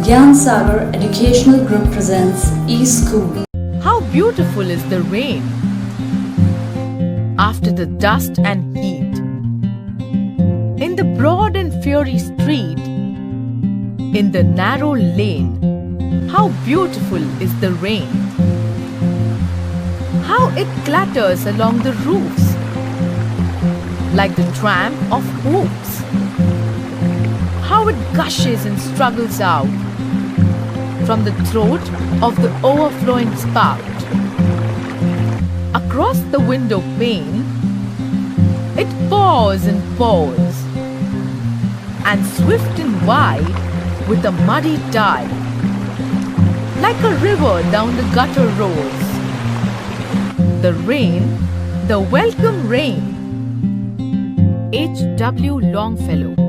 Gyan Sagar Educational Group presents E-School. How beautiful is the rain after the dust and heat. In the broad and fiery street, in the narrow lane, how beautiful is the rain. How it clatters along the roofs like the tramp of hoops. How it gushes and struggles out from the throat of the overflowing spout. Across the window pane, it pours and pours, and swift and wide with a muddy tide, like a river down the gutter rolls. The rain, the welcome rain. H. W. Longfellow.